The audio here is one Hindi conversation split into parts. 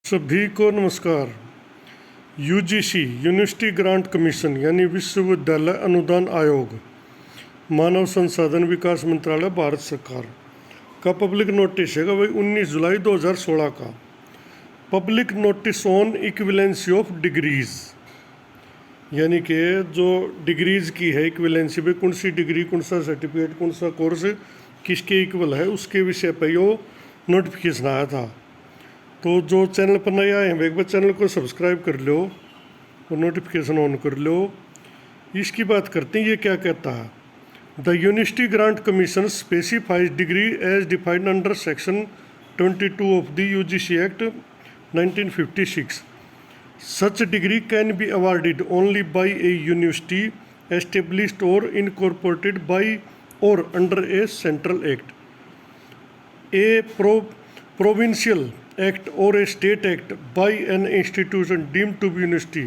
सभी को नमस्कार। यूजीसी यूनिवर्सिटी ग्रांट कमीशन यानी विश्वविद्यालय अनुदान आयोग, मानव संसाधन विकास मंत्रालय, भारत सरकार का पब्लिक नोटिस है भाई 19 जुलाई 2016 का public notice on equivalency of degrees, यानी कि जो डिग्रीज की है इक्विवेलेंसी में कौन सी डिग्री, कौन सा सर्टिफिकेट, कौन सा कोर्स किसके इक्वल है, उसके विषय पर यो नोटिफिकेशन आया था। तो जो चैनल पर नए आए हैं एक बार चैनल को सब्सक्राइब कर लो और नोटिफिकेशन ऑन कर लो। इसकी बात करते हैं, ये क्या कहता है। The University Grant Commission specifies degree as defined under section 22 of the UGC act 1956। Such degree can be awarded only by a university established और इनकॉर्पोरेटेड बाई और under a central act, a provincial act or a state act by an institution deemed to be university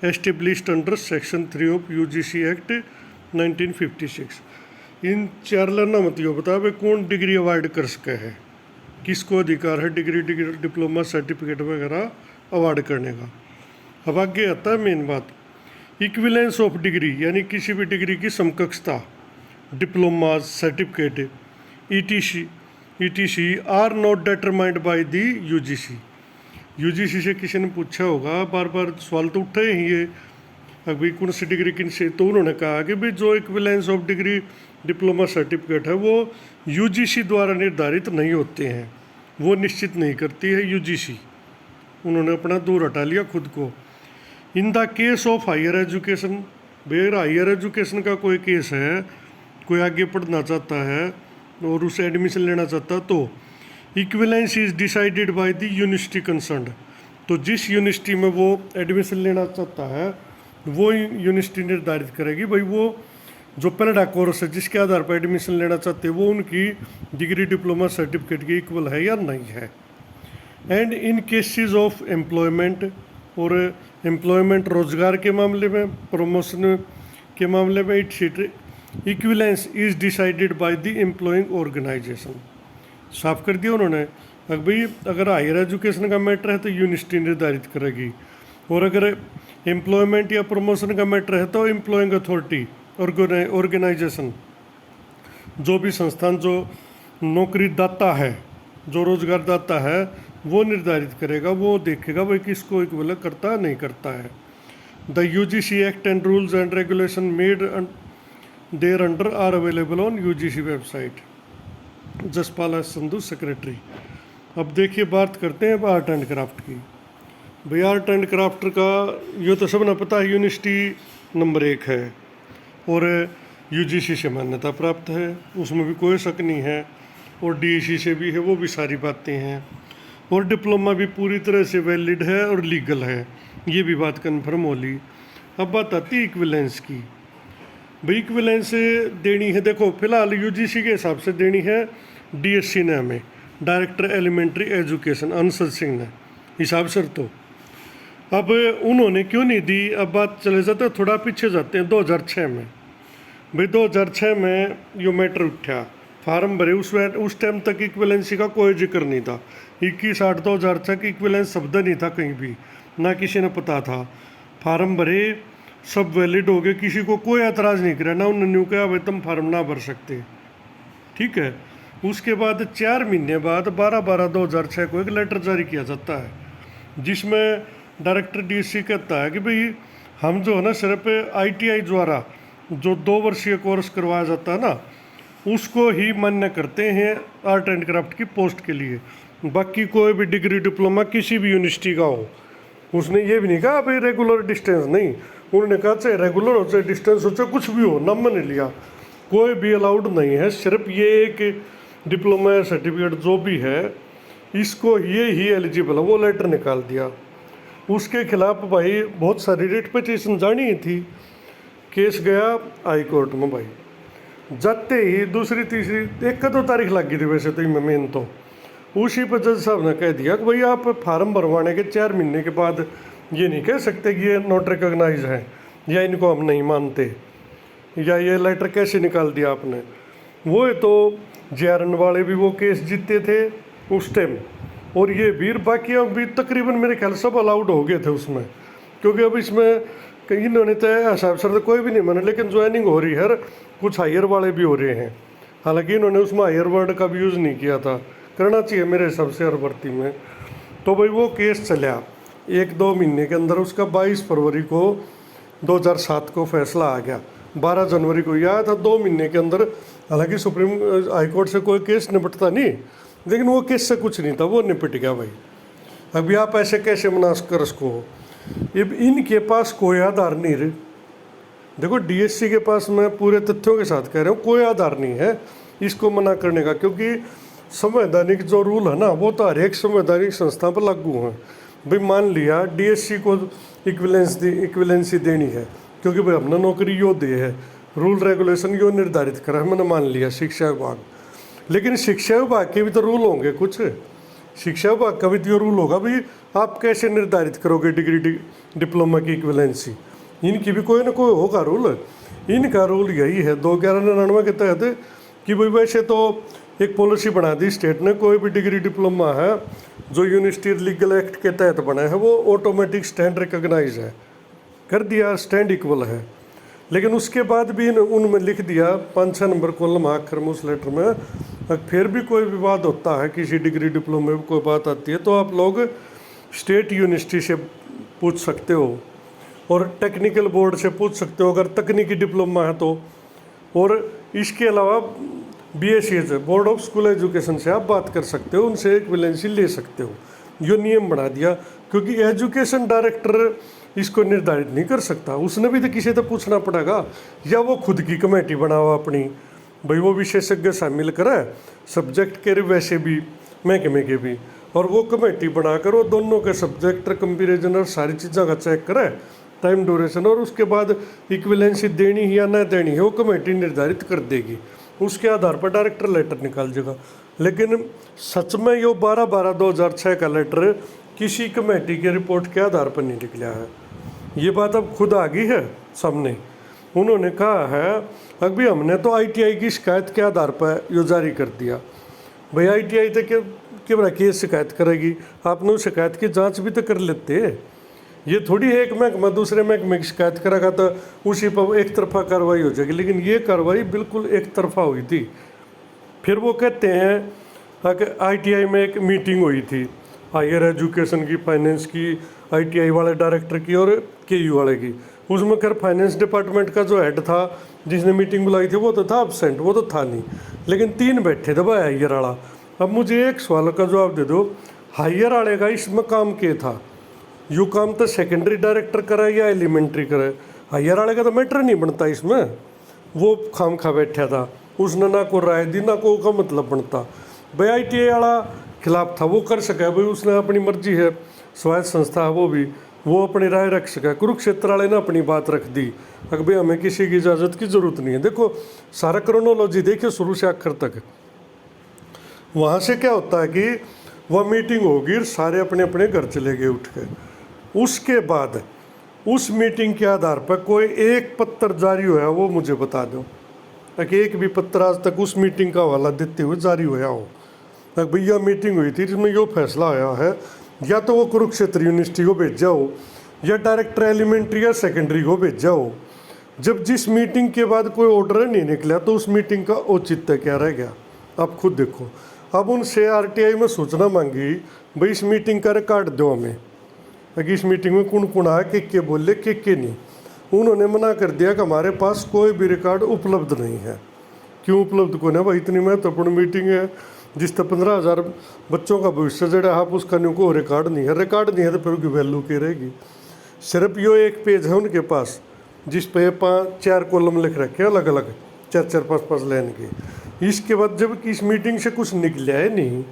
established under section 3 of UGC Act 1956। इन चार लाना मत यो बता भाई कौन डिग्री अवार्ड कर सके है, किसको अधिकार है डिग्री डिप्लोमा सर्टिफिकेट वगैरह अवार्ड करने का। अब आगे आता है मेन बात, इक्विवेलेंस ऑफ डिग्री यानी किसी भी डिग्री की समकक्षता, diploma certificate ETC are not determined by the UGC से किसी ने पूछा होगा, बार बार सवाल तो उठे ही ये अभी कौन सी डिग्री किन से, तो उन्होंने कहा कि भाई जो equivalence of degree diploma certificate है वो यूजीसी द्वारा निर्धारित नहीं होते हैं, वो निश्चित नहीं करती है यूजीसी। उन्होंने अपना दूर हटा लिया खुद को। In the case of higher education, बेर हायर एजुकेशन का कोई केस है, कोई आगे पढ़ना चाहता है और उसे एडमिशन लेना चाहता तो equivalence is decided by the university concerned. तो जिस यूनिवर्सिटी में वो एडमिशन लेना चाहता है वो यूनिवर्सिटी निर्धारित करेगी भाई वो जो पहला कोर्स है जिसके आधार पर एडमिशन लेना चाहते हैं वो उनकी डिग्री डिप्लोमा सर्टिफिकेट की इक्वल है या नहीं है। And in cases of employment, और एम्प्लॉयमेंट रोजगार के मामले में, प्रमोशन के मामले में, equivalence is decided by the employing organisation. साफ कर दिया उन्होंने। भाई अगर हायर एजुकेशन का मैटर है तो यूनिवर्सिटी निर्धारित करेगी, और अगर एम्प्लॉयमेंट या प्रमोशन का मैटर है तो एम्प्लॉइंग अथॉरिटी ऑर्गेनाइजेशन, जो भी संस्थान जो नौकरी दाता है, जो रोजगार दाता है, वो निर्धारित करेगा, वो देखेगा भाई किसको इक्वल करता नहीं करता है। The UGC act and rules and regulation made thereunder are available on UGC website. Jaspal S Sandhu, secretary. अब देखिए बात करते हैं आर्ट एंड क्राफ्ट की। भाई आर्ट एंड क्राफ्ट का ये तो सब ना पता है, यूनिवर्सिटी नंबर 1 है और यूजीसी से मान्यता प्राप्त है, उसमें भी कोई शक नहीं है, और डीईसी से भी है, वो भी सारी बातें हैं, और डिप्लोमा भी पूरी तरह से वैलिड है और लीगल है, ये भी बात कन्फर्म हो ली। अब बात आती है इक्विवेलेंस की। भाई इक्विवेलेंस देनी है, देखो फिलहाल यूजीसी के हिसाब से देनी है डीएससी ने हमें, डायरेक्टर एलिमेंट्री एजुकेशन अंशद सिंह ने हिसाब सर। तो अब उन्होंने क्यों नहीं दी, अब बात चले जाते हैं थोड़ा पीछे जाते हैं 2006 में। भाई 2006 में यो मैटर उठा, फार्म भरे, उस टाइम तक इक्विवेलेंसी का कोई जिक्र नहीं था। 21/8/2006 की इक्विवेलेंस शब्द नहीं था कहीं भी, ना किसी ने पता था। फार्म भरे, सब वैलिड हो गए, किसी को कोई एतराज़ नहीं करा, ना उन्होंने कहा भाई तुम फार्म ना भर सकते, ठीक है। उसके बाद 4 महीने बाद 12/12/2006 को एक लेटर जारी किया जाता है जिसमें डायरेक्टर डीएससी कहता है कि भाई हम जो है ना सिर्फ ITI द्वारा जो 2 वर्षीय कोर्स करवाया जाता है ना उसको ही मान्य करते हैं आर्ट एंड क्राफ्ट की पोस्ट के लिए, बाकी कोई भी डिग्री डिप्लोमा किसी भी यूनिवर्सिटी का हो। उसने ये भी नहीं कहा भाई रेगुलर डिस्टेंस नहीं, उन्होंने कहा चाहे रेगुलर हो चाहे डिस्टेंस हो चाहे कुछ भी हो, नंबर नहीं लिया, कोई भी अलाउड नहीं है। सिर्फ ये एक डिप्लोमा सर्टिफिकेट जो भी है इसको ये ही एलिजिबल है, वो लेटर निकाल दिया। उसके खिलाफ भाई बहुत सारी रिट पिटीशन जानी थी, केस गया हाई कोर्ट में। भाई जाते ही दूसरी तीसरी 1 तारीख लग गई थी वैसे तो मेन तो, उसी पर जज साहब ने कह दिया कि भाई आप फार्म भरवाने के 4 महीने के बाद ये नहीं कह सकते कि ये नॉट रिकॉग्नाइज है या इनको हम नहीं मानते, या ये लेटर कैसे निकाल दिया आपने। वो तो JRN वाले भी वो केस जीतते थे उस टाइम, और ये वीर बाकी अभी तकरीबन मेरे ख्याल सब अलाउड हो गए थे उसमें, क्योंकि अब इसमें कहीं इन्होंने तय ऐसा अवसर तो कोई भी नहीं माना, लेकिन ज्वाइनिंग हो रही है, कुछ हायर वाले भी हो रहे हैं। हालांकि इन्होंने उसमें हायर वर्ड का भी यूज़ नहीं किया था, करना चाहिए मेरे हिसाब से हर भर्ती में। तो भाई वो केस चला 1-2 महीने के अंदर, उसका 22 फरवरी को 2007 को फैसला आ गया, 12 जनवरी को ये आया था, 2 महीने के अंदर। हालांकि सुप्रीम हाईकोर्ट से कोई केस निपटता नहीं, लेकिन वो केस से कुछ नहीं था, वो निपट गया भाई। अभी आप ऐसे कैसे मना कर उसको, अब इनके पास कोई आधार नहीं रे। देखो डीएससी के पास, मैं पूरे तथ्यों के साथ कह रहा हूँ, कोई आधार नहीं है इसको मना करने का, क्योंकि संवैधानिक जो रूल है ना वो तो हर एक संवैधानिक संस्था पर लागू है। भाई मान लिया डीएससी को इक्विवेलेंसी देनी है, क्योंकि भाई हमने नौकरी यो दे है, रूल रेगुलेशन यो निर्धारित करा है, मैंने मान लिया शिक्षा विभाग। लेकिन शिक्षा विभाग के भी तो रूल होंगे कुछ, शिक्षा विभाग का भी तो रूल होगा भाई, आप कैसे निर्धारित करोगे डिग्री डिप्लोमा की इक्विवेलेंसी, इनकी भी कोई ना कोई होगा रूल। इनका रूल यही है 2/1199 के तहत कि भाई वैसे तो एक पॉलिसी बना दी स्टेट ने, कोई भी डिग्री डिप्लोमा है जो यूनिवर्सिटी लीगल एक्ट के तहत बना है वो ऑटोमेटिक स्टैंड रिकॉग्नाइज है, कर दिया, स्टैंड इक्वल है। लेकिन उसके बाद भी उनमें लिख दिया 5-6 नंबर कॉलम आखिर में उस लेटर में, फिर भी कोई विवाद होता है किसी डिग्री डिप्लोमे में कोई बात आती है तो आप लोग स्टेट यूनिवर्सिटी से पूछ सकते हो और टेक्निकल बोर्ड से पूछ सकते हो अगर तकनीकी डिप्लोमा है तो। और इसके अलावा BSc board of school education से आप बात कर सकते हो, उनसे इक्विवेलेंसी ले सकते हो। ये नियम बना दिया, क्योंकि एजुकेशन डायरेक्टर इसको निर्धारित नहीं कर सकता, उसने भी तो किसी तो पूछना पड़ेगा, या वो खुद की कमेटी बनाओ अपनी, भाई वो विशेषज्ञ शामिल करे सब्जेक्ट के वैसे भी महकमे के भी, और वो कमेटी बनाकर वो दोनों के सब्जेक्ट कंपेरिजन और सारी चीज़ों का चेक करे, टाइम ड्यूरेशन, और उसके बाद इक्विवेलेंसी देनी है या ना देनी है वो कमेटी निर्धारित कर देगी, उसके आधार पर डायरेक्टर लेटर निकाल देगा। लेकिन सच में ये 12/12/2006 का लेटर किसी कमेटी की रिपोर्ट के आधार पर नहीं निकला है, ये बात अब खुद आ गई है सामने। उन्होंने कहा है अभी हमने तो ITI की शिकायत के आधार पर ये जारी कर दिया। भाई ITI तो क्या बड़ा केस शिकायत करेगी, आपने उस शिकायत की जांच भी तो कर लेते। ये थोड़ी है एक महकमा दूसरे महकमे की शिकायत करेगा तो उसी पर एक तरफा कार्रवाई हो जाएगी, लेकिन ये कार्रवाई बिल्कुल एक तरफा हुई थी। फिर वो कहते हैं कि ITI में एक मीटिंग हुई थी हायर एजुकेशन की, फाइनेंस की, ITI वाले डायरेक्टर की और KU वाले की। उसमें खैर फाइनेंस डिपार्टमेंट का जो हेड था जिसने मीटिंग बुलाई थी वो तो था एब्सेंट, वो तो था नहीं, लेकिन 3 बैठे थे भाई हायर वाला। अब मुझे एक सवाल का जवाब दे दो, हायर वाले का इसमें काम क्या था? यू काम तो सेकेंडरी डायरेक्टर करे या एलिमेंट्री करे, हायर वाले का तो मैटर नहीं बनता इसमें, वो खाम खा बैठा था, उसने ना को राय दी ना को का मतलब बनता। भाई ITI वाला खिलाफ था, वो कर सका भाई, उसने अपनी मर्जी है, स्वायत्त संस्था है वो अपनी राय रख सका। कुरुक्षेत्र वाले ने अपनी बात रख दी कि भाई हमें किसी की इजाज़त की ज़रूरत नहीं है। देखो सारा क्रोनोलॉजी देखिए शुरू से आखिर तक। वहाँ से क्या होता है कि वह मीटिंग होगी, सारे अपने अपने घर चले गए उठ के। उसके बाद उस मीटिंग के आधार पर कोई एक पत्र जारी हुआ वो मुझे बता दो, ताकि एक भी पत्र आज तक उस मीटिंग का हवाला देते हुए जारी हुआ हो भैया मीटिंग हुई थी जिसमें यो फैसला आया है, या तो वो कुरुक्षेत्र यूनिवर्सिटी को भेजा हो या डायरेक्टर एलिमेंट्री या सेकेंडरी को भेजा हो। जब जिस मीटिंग के बाद कोई ऑर्डर नहीं निकला तो उस मीटिंग का औचित्य क्या रह गया, आप खुद देखो। अब उनसे RTI में सूचना मांगी, भाई इस मीटिंग का रिकॉर्ड दो हमें, कि इस मीटिंग में कौन कौन आया, के बोले के नहीं। उन्होंने मना कर दिया कि हमारे पास कोई भी रिकॉर्ड उपलब्ध नहीं है। क्यों उपलब्ध कौन है भाई, इतनी महत्वपूर्ण मीटिंग है जिस तक 15,000 बच्चों का भविष्य जड़ा आप उसका न्यू को रिकॉर्ड नहीं है, रिकॉर्ड नहीं है तो फिर उसकी वैल्यू की रहेगी। सिर्फ यो एक पेज है उनके पास जिस पे 5-4 कॉलम लिख रखे अलग अलग 4-4 5-5 लाइन के। इसके बाद जब इस मीटिंग से कुछ निकला है नहीं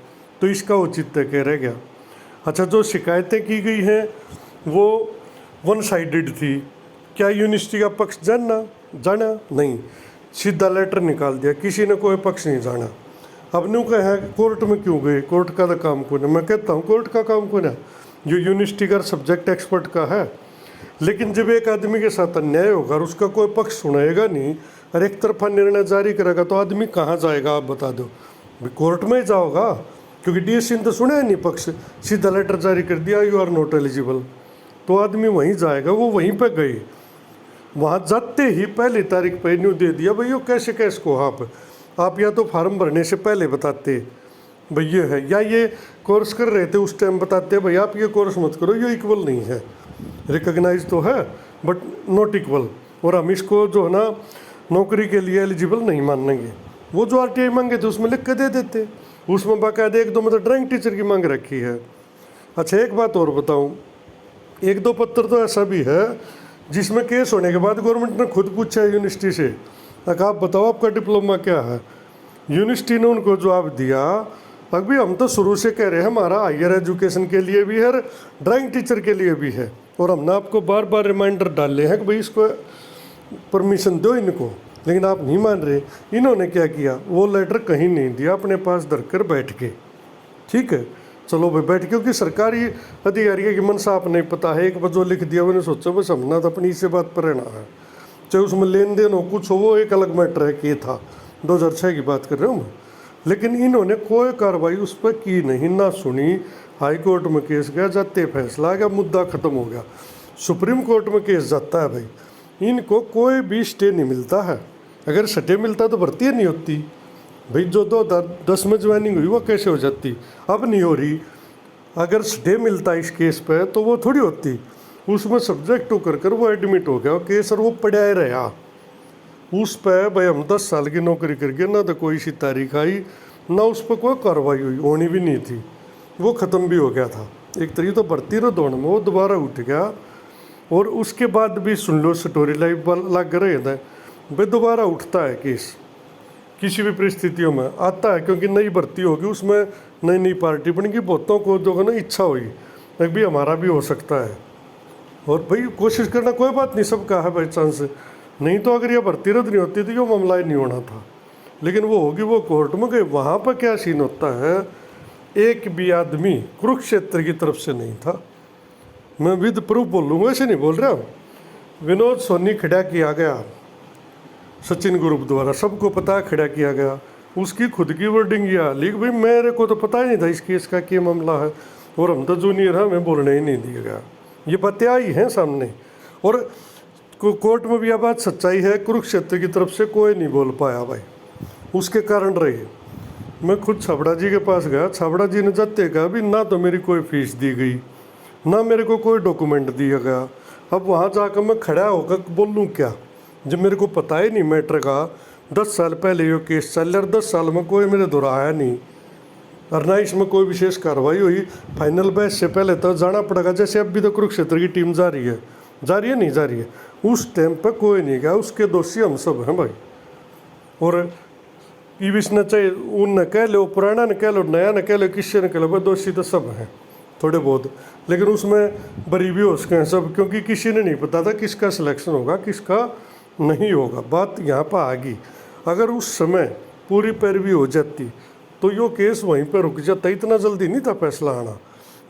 तो इसका औचित्य क्या रह गया। अच्छा, जो शिकायतें की गई हैं वो 1 साइडेड थी, क्या यूनिवर्सिटी का पक्ष जाना नहीं, सीधा लेटर निकाल दिया, किसी ने कोई पक्ष नहीं जाना। अब न्यू कहा है कोर्ट में क्यों गए, कोर्ट का तो काम कौन है? मैं कहता हूँ कोर्ट का काम कौन है, जो यूनिवर्सिटी का सब्जेक्ट एक्सपर्ट का है। लेकिन जब एक आदमी के साथ अन्याय होगा और उसका कोई पक्ष सुनाएगा नहीं और एक तरफा निर्णय जारी करेगा तो आदमी कहाँ जाएगा, आप बता दो। कोर्ट में ही जाओगा, क्योंकि डीएससी ने तो सुना नहीं पक्ष, सीधा लेटर जारी कर दिया यू आर नॉट एलिजिबल। तो आदमी वहीं जाएगा, वो वहीं पे गए, वहाँ जाते ही पहली तारीख पे न्यू दे दिया भाई यो कैसे कैस को आप या तो फार्म भरने से पहले बताते भाई ये है, या ये कोर्स कर रहे थे उस टाइम बताते भाई आप ये कोर्स मत करो, ये इक्वल नहीं है, रिकॉग्नाइज तो है बट नॉट इक्वल, और हम इसको जो है ना नौकरी के लिए एलिजिबल नहीं मानेंगे। वो जो आरटीआई मांगे थे उसमें लिख के दे देते, उसमें बाकायदा एक दो मतलब ड्राइंग टीचर की मांग रखी है। अच्छा एक बात और बताऊँ, एक दो पत्र तो ऐसा भी है जिसमें केस होने के बाद गवर्नमेंट ने खुद पूछा है यूनिवर्सिटी से, आप बताओ आपका डिप्लोमा क्या है। यूनिवर्सिटी ने उनको जवाब दिया अभी हम तो शुरू से कह रहे हैं हमारा हायर एजुकेशन के लिए भी है, ड्राइंग टीचर के लिए भी है, और हमने आपको बार बार रिमाइंडर डाले हैं कि भाई इसको परमिशन दो इनको, लेकिन आप नहीं मान रहे। इन्होंने क्या किया, वो लेटर कहीं नहीं दिया, अपने पास धरकर बैठ के, ठीक है चलो भाई बैठ, क्योंकि सरकारी अधिकारी की मनसा आप नहीं पता है, एक बार जो लिख दिया मैंने सोचा बस हमने तो अपनी इसी बात पर रहना है, चाहे उसमें लेन देन हो कुछ हो, वो एक अलग मैटर है कि था 2006 की बात कर रहा हूँ मैं। लेकिन इन्होंने कोई कार्रवाई उस पर की नहीं, ना सुनी। हाई कोर्ट में केस गया, जाते फैसला आ गया, मुद्दा ख़त्म हो गया। सुप्रीम कोर्ट में केस जाता है भाई, इनको कोई भी स्टे नहीं मिलता है। अगर स्टे मिलता तो भर्ती नहीं होती भाई, जो 2010 में ज्वाइनिंग हुई वो कैसे हो जाती, अब नहीं हो रही। अगर स्टे मिलता इस केस पे तो वो थोड़ी होती, उसमें सब्जेक्ट होकर वो एडमिट हो गया केस, और वो पड़ा ही रहा उस पर। भाई हम 10 साल की नौकरी करके ना तो कोई सी तारीख आई, ना उस पर कोई कार्रवाई हुई, होनी भी नहीं थी, वो ख़त्म भी हो गया था। एक तरीके तो भर्ती रो दौड़ में वो दोबारा उठ गया, और उसके बाद भी सुन लो स्टोरी लाइफ लग रहे थे भाई, दोबारा उठता है केस, किसी भी परिस्थितियों में आता है, क्योंकि नई भर्ती होगी, उसमें नई नई पार्टी बनेगी, बहुतों को जो है ना इच्छा हुई भी हमारा भी हो सकता है, और भाई कोशिश करना कोई बात नहीं, सबका है बाई चांस। नहीं तो अगर ये भर्ती रद्द नहीं होती तो ये मामला ही नहीं होना था, लेकिन वो होगी, वो कोर्ट में गए। वहाँ पर क्या सीन होता है, एक भी आदमी कुरुक्षेत्र की तरफ से नहीं था, मैं विद प्रूफ बोलूँगा, ऐसे नहीं बोल रहा हूँ। विनोद सोनी खड़ा किया गया सचिन ग्रुप द्वारा, सबको पता खड़ा किया गया, उसकी खुद की वर्डिंग या लिख भाई मेरे को तो पता ही नहीं था इस केस का क्या मामला है, और हम तो जूनियर हैं, हमें बोलने ही नहीं दिया गया। ये बातें आई हैं सामने, और कोर्ट में भी यह बात सच्चाई है, कुरुक्षेत्र की तरफ से कोई नहीं बोल पाया भाई, उसके कारण रहे। मैं खुद छाबड़ा जी के पास गया, छाबड़ा जी ने जाते कहा भी ना तो मेरी कोई फीस दी गई, ना मेरे को कोई डॉक्यूमेंट दिया गया। अब वहाँ जाकर मैं खड़ा होकर बोलूँ क्या, जब मेरे को पता ही नहीं मैटर का। 10 साल पहले ये केस चल रहा, 10 साल में कोई मेरे दोहराया नहीं, और ना इसमें कोई विशेष कार्रवाई हुई। फाइनल बैच से पहले तो जाना पड़ेगा, जैसे अब भी तो कुरुक्षेत्र की टीम जा रही है नहीं जा रही है, उस टाइम पर कोई नहीं गया, उसके दोषी हम सब हैं भाई। और ईविस न चाहे उन न कह लो, पुराना न कह लो, नया न कह लो, किससे न कह लो, भाई दोषी तो सब हैं थोड़े बहुत, लेकिन उसमें बरी भी हो सके हैं सब, क्योंकि किसी ने नहीं पता था किसका सिलेक्शन होगा किसका नहीं होगा। बात यहाँ पर आ गई, अगर उस समय पूरी पैरवी हो जाती तो यो केस वहीं पर रुक जाता, इतना जल्दी नहीं था फैसला आना।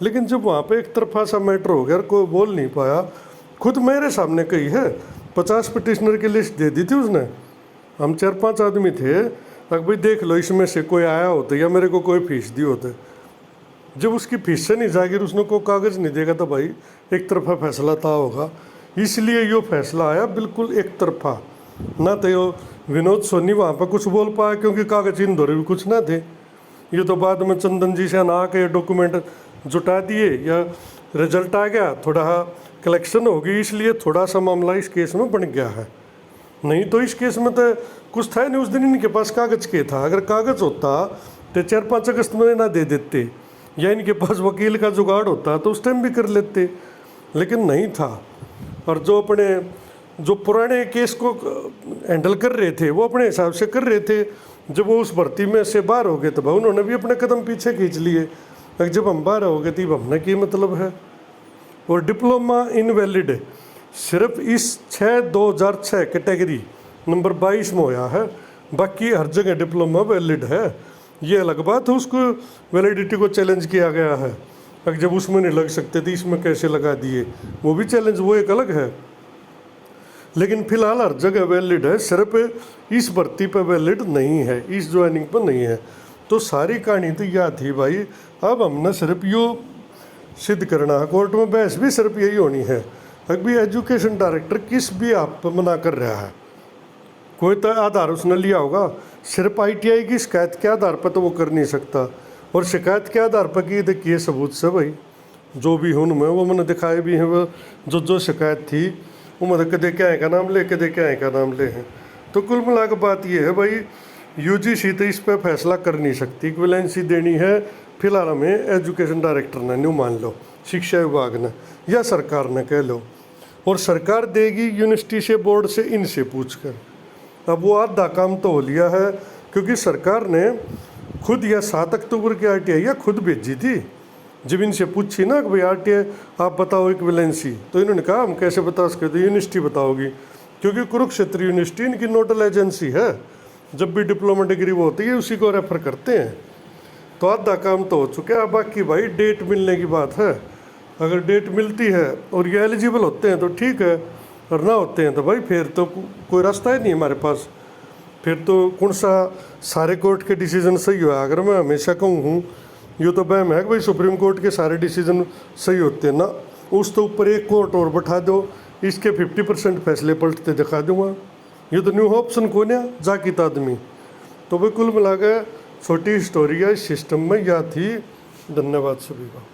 लेकिन जब वहाँ पे एक तरफा सा मैटर हो गया, कोई बोल नहीं पाया, खुद मेरे सामने कही है, 50 पिटिशनर की लिस्ट दे दी थी उसने, हम 4-5 आदमी थे, अगर भाई देख लो इसमें से कोई आया होता या मेरे को कोई फीस दी होते। जब उसकी फीस से नहीं जाएगी, उसने कोई कागज़ नहीं देगा तो भाई एक तरफा फैसला था होगा। इसलिए यो फैसला आया बिल्कुल एक तरफा, ना तो यो विनोद सोनी वहाँ पर कुछ बोल पाया, क्योंकि कागज इन दौरे भी कुछ ना थे। ये तो बाद में चंदन जी से ना के डॉक्यूमेंट जुटा दिए, या रिजल्ट आ गया, थोड़ा कलेक्शन होगी, इसलिए थोड़ा सा मामला इस केस में बन गया है। नहीं तो इस केस में तो कुछ था नहीं, उस दिन इनके पास कागज के था, अगर कागज होता तो 4-5 अगस्त में ना दे देते, या इनके पास वकील का जुगाड़ होता तो उस टाइम भी कर लेते, लेकिन नहीं था। और जो पुराने केस को हैंडल कर रहे थे वो अपने हिसाब से कर रहे थे, जब वो उस भर्ती में से बाहर हो गए तो भाई उन्होंने भी अपने कदम पीछे खींच लिए, जब हम बाहर हो गए तब हमने की मतलब है। और डिप्लोमा इनवैलिड सिर्फ इस 6/2006 कैटेगरी नंबर 22 में होया है, बाकी हर जगह डिप्लोमा वैलिड है। ये अलग बात है, उसको वैलिडिटी को चैलेंज किया गया है, अगर जब उसमें नहीं लग सकते थे इसमें कैसे लगा दिए, वो भी चैलेंज, वो एक अलग है। लेकिन फिलहाल हर जगह वैलिड है, सिर्फ इस भर्ती पर वैलिड नहीं है, इस ज्वाइनिंग पर नहीं है। तो सारी कहानी तो यह थी भाई, अब हमने सिर्फ यो सिद्ध करना है, कोर्ट में बहस भी सिर्फ यही होनी है अभी एजुकेशन डायरेक्टर किस भी आप पर मना कर रहा है। कोई तो आधार उसने लिया होगा, सिर्फ ITI की शिकायत के आधार पर तो वो कर नहीं सकता, और शिकायत के आधार पर की देखिए सबूत से भाई जो भी हूँ उनमें वो मैंने दिखाए भी हैं, वो जो शिकायत थी वो मतलब कदे क्या का नाम ले कदे क्या का नाम ले हैं। तो कुल मिला कर बात ये है भाई, UGC तो इस पर फैसला कर नहीं सकती, इक्विवेलेंसी देनी है फिलहाल हमें एजुकेशन डायरेक्टर ने, न्यू मान लो शिक्षा विभाग ने या सरकार ने कह लो, और सरकार देगी यूनिवर्सिटी से, बोर्ड से, इनसे पूछ कर। अब वो आधा काम तो हो लिया है, क्योंकि सरकार ने खुद या 7 अक्टूबर की RTI या खुद भेजी थी। जब इनसे पूछी ना कि भाई RTI आप बताओ इक्विवेलेंसी, तो इन्होंने कहा हम कैसे बता सकते, तो यूनिवर्सिटी बताओगी, क्योंकि कुरुक्षेत्र यूनिवर्सिटी इनकी नोडल एजेंसी है, जब भी डिप्लोमा डिग्री वो होती है उसी को रेफर करते हैं। तो आधा काम तो हो चुका है, बाकी भाई डेट मिलने की बात है। अगर डेट मिलती है और ये एलिजिबल होते हैं तो ठीक है, और ना होते हैं तो भाई फिर तो कोई रास्ता ही नहीं हमारे पास। फिर तो कौन सा सारे कोर्ट के डिसीजन सही हुआ। अगर मैं हमेशा कहूँ हूँ ये तो वहम है कि भाई सुप्रीम कोर्ट के सारे डिसीजन सही होते हैं ना, उस तो ऊपर एक कोर्ट और बैठा दो, इसके 50% फैसले पलटते दिखा दूंगा। ये तो न्यू ऑप्शन कौन है जाकित आदमी। तो भाई कुल मिलाकर छोटी स्टोरी है इस सिस्टम में यह थी। धन्यवाद सभी का।